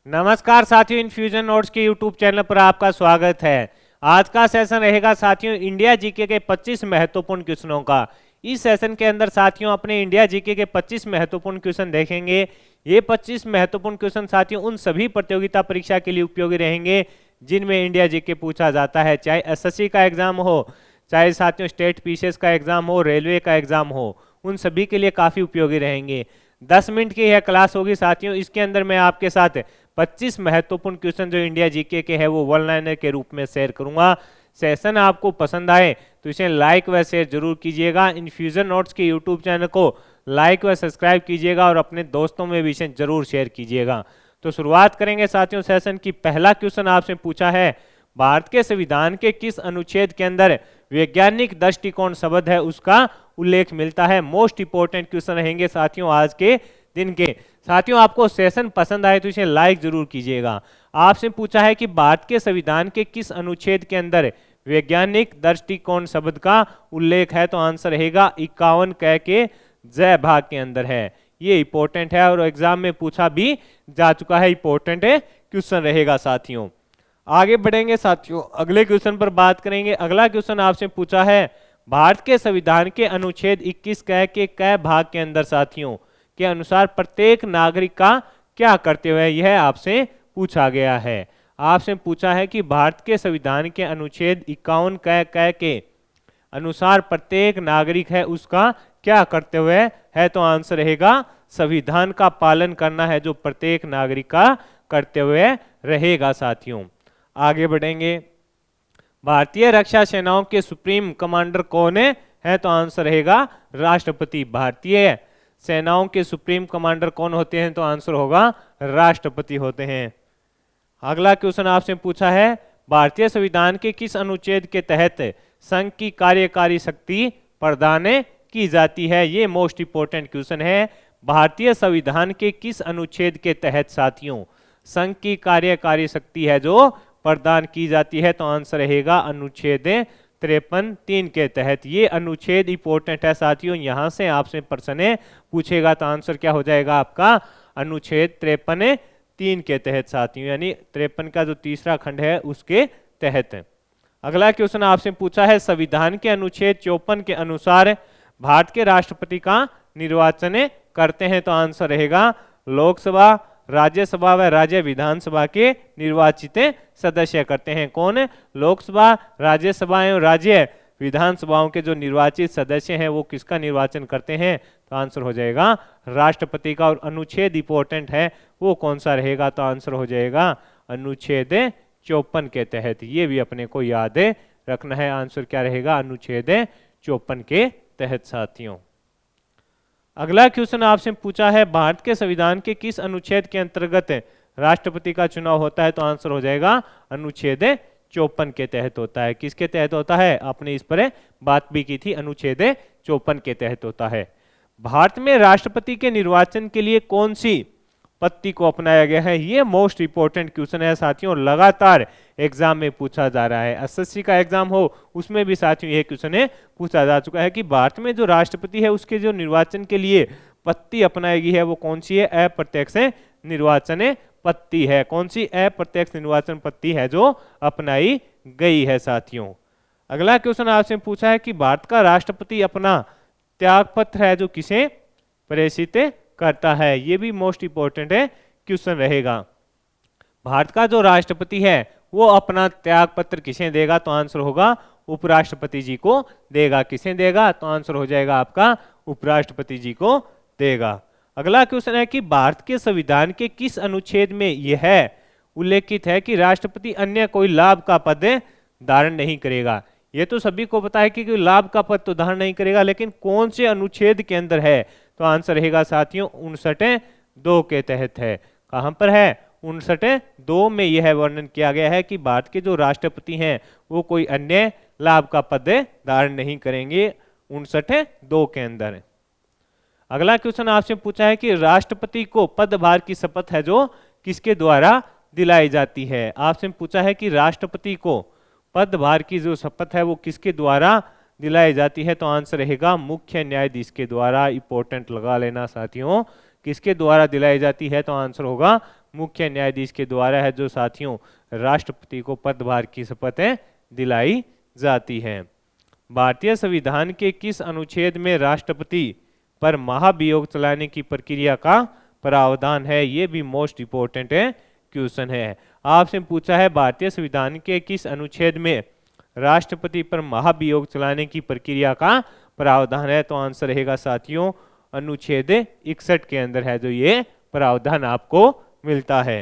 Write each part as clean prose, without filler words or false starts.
नमस्कार साथियों, infusion notes के यूट्यूब चैनल पर आपका स्वागत है। आज का सेशन रहेगा साथियों इंडिया जीके के 25 महत्वपूर्ण क्वेश्चनों का। इस सेशन के अंदर साथियों अपने इंडिया जीके के 25 महत्वपूर्ण क्वेश्चन देखेंगे। ये 25 महत्वपूर्ण क्वेश्चन साथियों उन सभी प्रतियोगिता परीक्षा के लिए उपयोगी रहेंगे जिनमें इंडिया जीके पूछा जाता है, चाहे एसएससी का एग्जाम हो, चाहे साथियों स्टेट पीसीएस का एग्जाम हो, रेलवे का एग्जाम हो, उन सभी के लिए काफी उपयोगी रहेंगे। 10 मिनट की यह क्लास होगी साथियों। इसके अंदर मैं आपके साथ 25 महत्वपूर्ण क्वेश्चन जो इंडिया जीके के हैं वो वन लाइनर के रूप में शेयर करूंगा। सेशन आपको पसंद आए तो इसे लाइक व शेयर जरूर कीजिएगा। इन्फ्यूजन नोट्स के यूट्यूब चैनल को लाइक व सब्सक्राइब कीजिएगा और अपने दोस्तों में भी इसे जरूर शेयर कीजिएगा। तो शुरुआत करेंगे साथियों सेशन की। पहला क्वेश्चन आपसे पूछा है, भारत के संविधान के किस अनुच्छेद के अंदर वैज्ञानिक दृष्टिकोण शब्द है उसका उल्लेख मिलता है। मोस्ट इंपोर्टेंट क्वेश्चन रहेंगे साथियों आज के दिन के। साथियों आपको सेशन पसंद आए तो इसे लाइक जरूर कीजिएगा। आपसे पूछा है कि भारत के संविधान के किस अनुच्छेद के अंदर वैज्ञानिक दृष्टिकोण शब्द का उल्लेख है, तो आंसर रहेगा 51 क के ज भाग के अंदर है। ये इंपॉर्टेंट है और एग्जाम में पूछा भी जा चुका है, इंपॉर्टेंट है क्वेश्चन रहेगा साथियों। आगे बढ़ेंगे साथियों, अगले क्वेश्चन पर बात करेंगे। अगला क्वेश्चन आपसे पूछा है, भारत के संविधान के अनुच्छेद 21 क के क भाग के अंदर साथियों के अनुसार प्रत्येक नागरिक का क्या कर्तव्य है, यह आपसे पूछा गया है। आपसे पूछा है कि भारत के संविधान के अनुच्छेद 51 क के अनुसार प्रत्येक नागरिक है उसका क्या कर्तव्य है, तो आंसर रहेगा संविधान का पालन करना है जो प्रत्येक नागरिक का कर्तव्य रहेगा साथियों। आगे बढ़ेंगे, भारतीय रक्षा सेनाओं के सुप्रीम कमांडर कौन है, तो आंसर रहेगा राष्ट्रपति। भारतीय सेनाओं के सुप्रीम कमांडर कौन होते हैं, तो आंसर होगा राष्ट्रपति होते हैं। अगला क्वेश्चन आपसे पूछा है, भारतीय संविधान के किस अनुच्छेद के तहत संघ की कार्यकारी शक्ति प्रदान की जाती है। ये मोस्ट इंपोर्टेंट क्वेश्चन है। भारतीय संविधान के किस अनुच्छेद के तहत साथियों संघ की कार्यकारी शक्ति है जो प्रदान की जाती है, तो आंसर रहेगा अनुच्छेद 53(3) के तहत। ये अनुच्छेद इंपॉर्टेंट है साथियों, यहां से आपसे प्रश्न पूछेगा तो आंसर क्या हो जाएगा आपका अनुच्छेद 53(3) के तहत साथियों, यानी 53 का जो तीसरा खंड है उसके तहत। अगला क्वेश्चन आपसे पूछा है, संविधान के अनुच्छेद 54 के अनुसार भारत के राष्ट्रपति का निर्वाचन करते हैं, तो आंसर रहेगा लोकसभा, राज्यसभा व राज्य विधानसभा के निर्वाचित सदस्य करते हैं। कौन? लोकसभा, राज्यसभा एवं राज्य विधानसभाओं के जो निर्वाचित सदस्य हैं वो किसका निर्वाचन करते हैं, तो आंसर हो जाएगा राष्ट्रपति का। और अनुच्छेद इंपॉर्टेंट है वो कौन सा रहेगा, तो आंसर हो जाएगा अनुच्छेद 54 के तहत। ये भी अपने को याद रखना है, आंसर क्या रहेगा अनुच्छेद 54 के तहत साथियों। अगला क्वेश्चन आपसे पूछा है, भारत के संविधान के किस अनुच्छेद के अंतर्गत राष्ट्रपति का चुनाव होता है, तो आंसर हो जाएगा अनुच्छेद 54 के तहत होता है। किसके तहत होता है, आपने इस पर बात भी की थी, अनुच्छेद 54 के तहत होता है। भारत में राष्ट्रपति के निर्वाचन के लिए कौन सी पद्धति को अपनाया गया है, ये मोस्ट इंपोर्टेंट क्वेश्चन है साथियों, लगातार एग्जाम में पूछा जा रहा है। एसएससी का एग्जाम हो उसमें भी साथियों यह क्वेश्चन पूछा जा चुका है कि भारत में जो राष्ट्रपति है उसके जो निर्वाचन के लिए पद्धति अपनाई गई है वो कौन सी है, अप्रत्यक्ष निर्वाचन पद्धति है। कौन सी अप्रत्यक्ष निर्वाचन पद्धति है जो अपनाई गई है साथियों। अगला क्वेश्चन आपसे पूछा है कि भारत का राष्ट्रपति अपना त्यागपत्र है जो किसे प्रेषित करता है, ये भी मोस्ट इंपोर्टेंट है क्वेश्चन रहेगा। भारत का जो राष्ट्रपति है वो अपना त्याग पत्र किसे देगा, तो आंसर होगा उपराष्ट्रपति जी को देगा। किसे देगा, तो आंसर हो जाएगा आपका उपराष्ट्रपति जी को देगा। अगला क्वेश्चन है कि भारत के संविधान के किस अनुच्छेद में यह उल्लेखित है कि राष्ट्रपति अन्य कोई लाभ का पद धारण नहीं करेगा। ये तो सभी को पता है कि कोई लाभ का पद तो धारण नहीं करेगा, लेकिन कौन से अनुच्छेद के अंदर है, तो आंसर रहेगा साथियों 59(2) के तहत है। कहां पर है, 59(2) में यह वर्णन किया गया है कि भारत के जो राष्ट्रपति हैं वो कोई अन्य लाभ का पद धारण नहीं करेंगे, 59(2) के अंदर। अगला क्वेश्चन आपसे पूछा है कि राष्ट्रपति को पदभार की शपथ है जो किसके द्वारा दिलाई जाती है। आपसे पूछा है कि राष्ट्रपति को पदभार की जो शपथ है वो किसके द्वारा दिलाई जाती है? तो आंसर रहेगा मुख्य न्यायाधीश के द्वारा। इंपॉर्टेंट लगा लेना साथियों, किसके द्वारा दिलाई जाती है? तो आंसर होगा मुख्य न्यायाधीश के द्वारा है जो साथियों राष्ट्रपति को पदभार की शपथ दिलाई जाती है। भारतीय संविधान के किस अनुच्छेद में राष्ट्रपति पर महाभियोग चलाने की प्रक्रिया का प्रावधान है? ये भी मोस्ट इंपोर्टेंट क्वेश्चन है। आपसे पूछा है भारतीय संविधान के किस अनुच्छेद में राष्ट्रपति पर महाभियोग चलाने की प्रक्रिया का प्रावधान है? तो आंसर रहेगा साथियों अनुच्छेद 61 के अंदर है जो ये प्रावधान आपको मिलता है।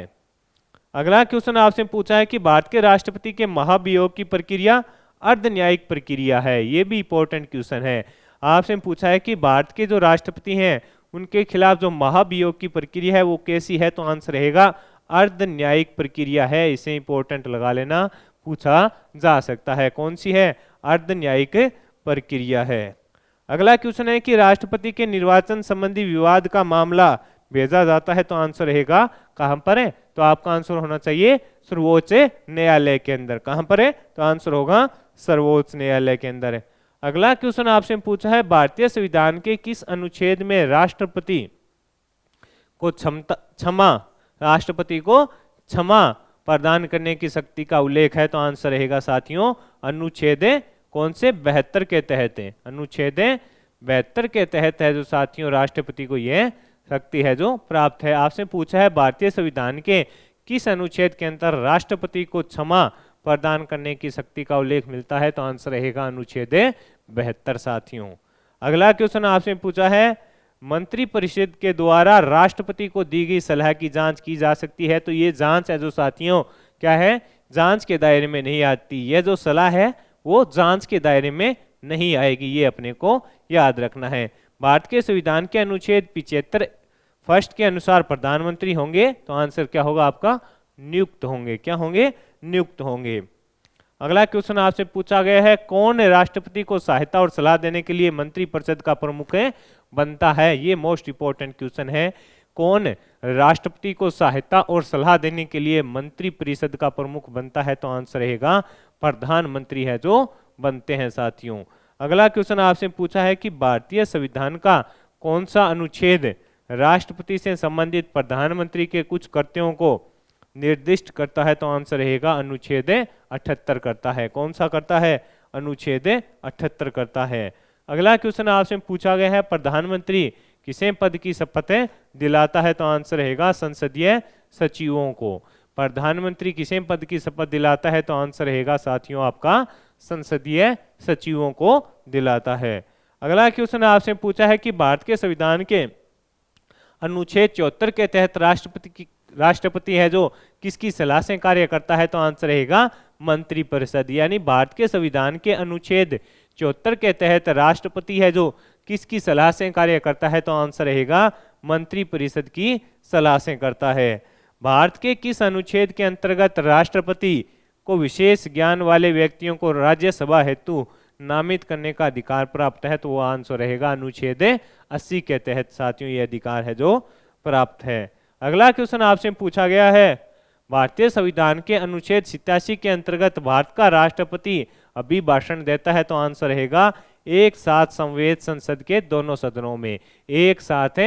अगला क्वेश्चन आपसे पूछा है कि भारत के राष्ट्रपति के महाभियोग की प्रक्रिया अर्ध न्यायिक प्रक्रिया है। ये भी इंपॉर्टेंट क्वेश्चन है। आपसे पूछा है कि भारत के जो राष्ट्रपति हैं उनके खिलाफ जो महाभियोग की प्रक्रिया है वो कैसी है? तो आंसर रहेगा अर्ध न्यायिक प्रक्रिया है। इसे इंपॉर्टेंट लगा लेना, पूछा जा सकता है। कौन सी है? अर्ध न्यायिक प्रक्रिया है। अगला क्वेश्चन है कि राष्ट्रपति के निर्वाचन संबंधी विवाद का मामला भेजा जाता है तो आंसर रहेगा कहां पर है? तो आपका आंसर होना चाहिए सर्वोच्च न्यायालय के अंदर। कहां पर है? तो आंसर होगा सर्वोच्च न्यायालय के अंदर है। अगला क्वेश्चन आपसे पूछा है भारतीय संविधान के किस अनुच्छेद में राष्ट्रपति को राष्ट्रपति को क्षमा प्रदान करने की शक्ति का उल्लेख है? तो आंसर रहेगा साथियों अनुच्छेद कौन से? 72 के तहत है। अनुच्छेद 72 के तहत है जो साथियों राष्ट्रपति को यह शक्ति है जो प्राप्त है। आपसे पूछा है भारतीय संविधान के किस अनुच्छेद के अंतर राष्ट्रपति को क्षमा प्रदान करने की शक्ति का उल्लेख मिलता है? तो आंसर रहेगा अनुच्छेद 72 साथियों। अगला क्वेश्चन आपसे पूछा है मंत्रिपरिषद के द्वारा राष्ट्रपति को दी गई सलाह की जांच की जा सकती है? तो ये जांच है जो साथियों क्या है? जांच के दायरे में नहीं आती। यह जो सलाह है वो जांच के दायरे में नहीं आएगी, ये अपने को याद रखना है। भारत के संविधान के अनुच्छेद 75 फर्स्ट के अनुसार प्रधानमंत्री होंगे तो आंसर क्या होगा आपका? नियुक्त होंगे। क्या होंगे? नियुक्त होंगे। अगला क्वेश्चन आपसे पूछा गया है कौन राष्ट्रपति को सहायता और सलाह देने के लिए मंत्रिपरिषद का प्रमुख बनता है? ये मोस्ट इंपोर्टेंट क्वेश्चन है। कौन राष्ट्रपति को सहायता और सलाह देने के लिए मंत्रिपरिषद का प्रमुख बनता है? तो आंसर रहेगा प्रधानमंत्री है जो बनते हैं साथियों। अगला क्वेश्चन आपसे पूछा है कि भारतीय संविधान का कौन सा अनुच्छेद राष्ट्रपति से संबंधित प्रधानमंत्री के कुछ कर्तव्यों को निर्दिष्ट करता है? तो आंसर रहेगा अनुच्छेद 78 करता है। कौन सा करता है? अनुच्छेद 78 करता है। अगला क्वेश्चन आपसे पूछा गया है प्रधानमंत्री किसे पद की शपथ दिलाता है? तो आंसर रहेगा संसदीय सचिवों को। प्रधानमंत्री किसे पद की शपथ दिलाता है? तो आंसर रहेगा साथियों आपका संसदीय सचिवों को दिलाता है। अगला क्वेश्चन आपसे पूछा है कि भारत के संविधान के अनुच्छेद 74 के तहत राष्ट्रपति है जो किसकी सलाह से कार्य करता है? तो आंसर रहेगा मंत्रिपरिषद। यानी भारत के संविधान के अनुच्छेद 74 के तहत राष्ट्रपति है जो किसकी सलाह से कार्य करता है? तो आंसर रहेगा मंत्रिपरिषद की सलाह से करता है। भारत के किस अनुच्छेद के अंतर्गत राष्ट्रपति को विशेष ज्ञान वाले व्यक्तियों को राज्यसभा हेतु नामित करने का अधिकार प्राप्त है? तो वो आंसर रहेगा अनुच्छेद 80 के तहत साथियों ये अधिकार है जो प्राप्त है। अगला क्वेश्चन आपसे पूछा गया है भारतीय संविधान के अनुच्छेद 87 के अंतर्गत भारत का राष्ट्रपति अभिभाषण देता है? तो आंसर रहेगा एक साथ समवेत संसद के दोनों सदनों में। एक साथ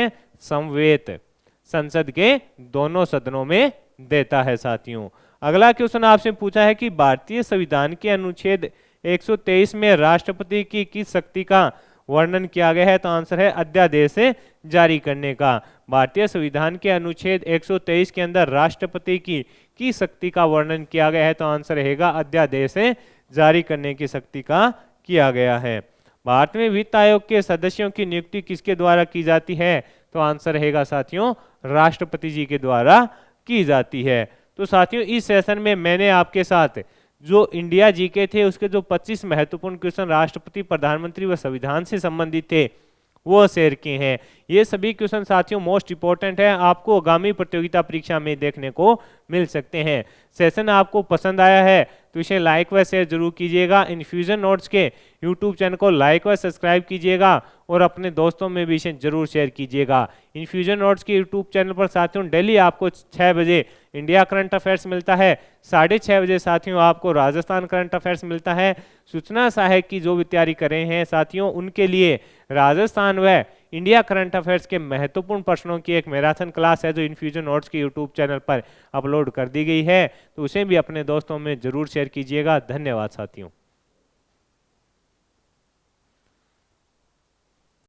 समवेत संसद के दोनों सदनों में देता है साथियों। अगला क्वेश्चन आपसे पूछा है कि भारतीय संविधान के अनुच्छेद 123 में राष्ट्रपति की किस शक्ति का वर्णन किया गया है? तो आंसर है अध्यादेश जारी करने का। भारतीय संविधान के अनुच्छेद 123 के अंदर राष्ट्रपति की शक्ति का वर्णन किया गया है? तो आंसर रहेगा अध्यादेश जारी करने की शक्ति का किया गया है। भारत में वित्त आयोग के सदस्यों की नियुक्ति किसके द्वारा की जाती है? तो आंसर रहेगा साथियों राष्ट्रपति जी के द्वारा की जाती है। तो साथियों इस सेशन में मैंने आपके साथ जो इंडिया जीके थे उसके जो 25 महत्वपूर्ण क्वेश्चन राष्ट्रपति, प्रधानमंत्री व संविधान से संबंधित थे वो शेयर किए हैं। ये सभी क्वेश्चन साथियों मोस्ट इंपॉर्टेंट है, आपको आगामी प्रतियोगिता परीक्षा में देखने को मिल सकते हैं। सेशन आपको पसंद आया है तो इसे लाइक व शेयर जरूर कीजिएगा। इन्फ्यूजन नोट्स के यूट्यूब चैनल को लाइक व सब्सक्राइब कीजिएगा और अपने दोस्तों में भी इसे जरूर शेयर कीजिएगा। इन्फ्यूजन नोट्स के यूट्यूब चैनल पर साथियों डेली आपको 6 बजे इंडिया करंट अफेयर्स मिलता है, 6:30 बजे साथियों आपको राजस्थान करंट अफेयर्स मिलता है। सूचना सहायक की जो भी तैयारी कर रहे हैं साथियों उनके लिए राजस्थान व इंडिया करंट अफेयर्स के महत्वपूर्ण प्रश्नों की एक मैराथन क्लास है जो इन्फ्यूजन नोट्स के यूट्यूब चैनल पर अपलोड कर दी गई है, तो उसे भी अपने दोस्तों में जरूर शेयर कीजिएगा। धन्यवाद साथियों।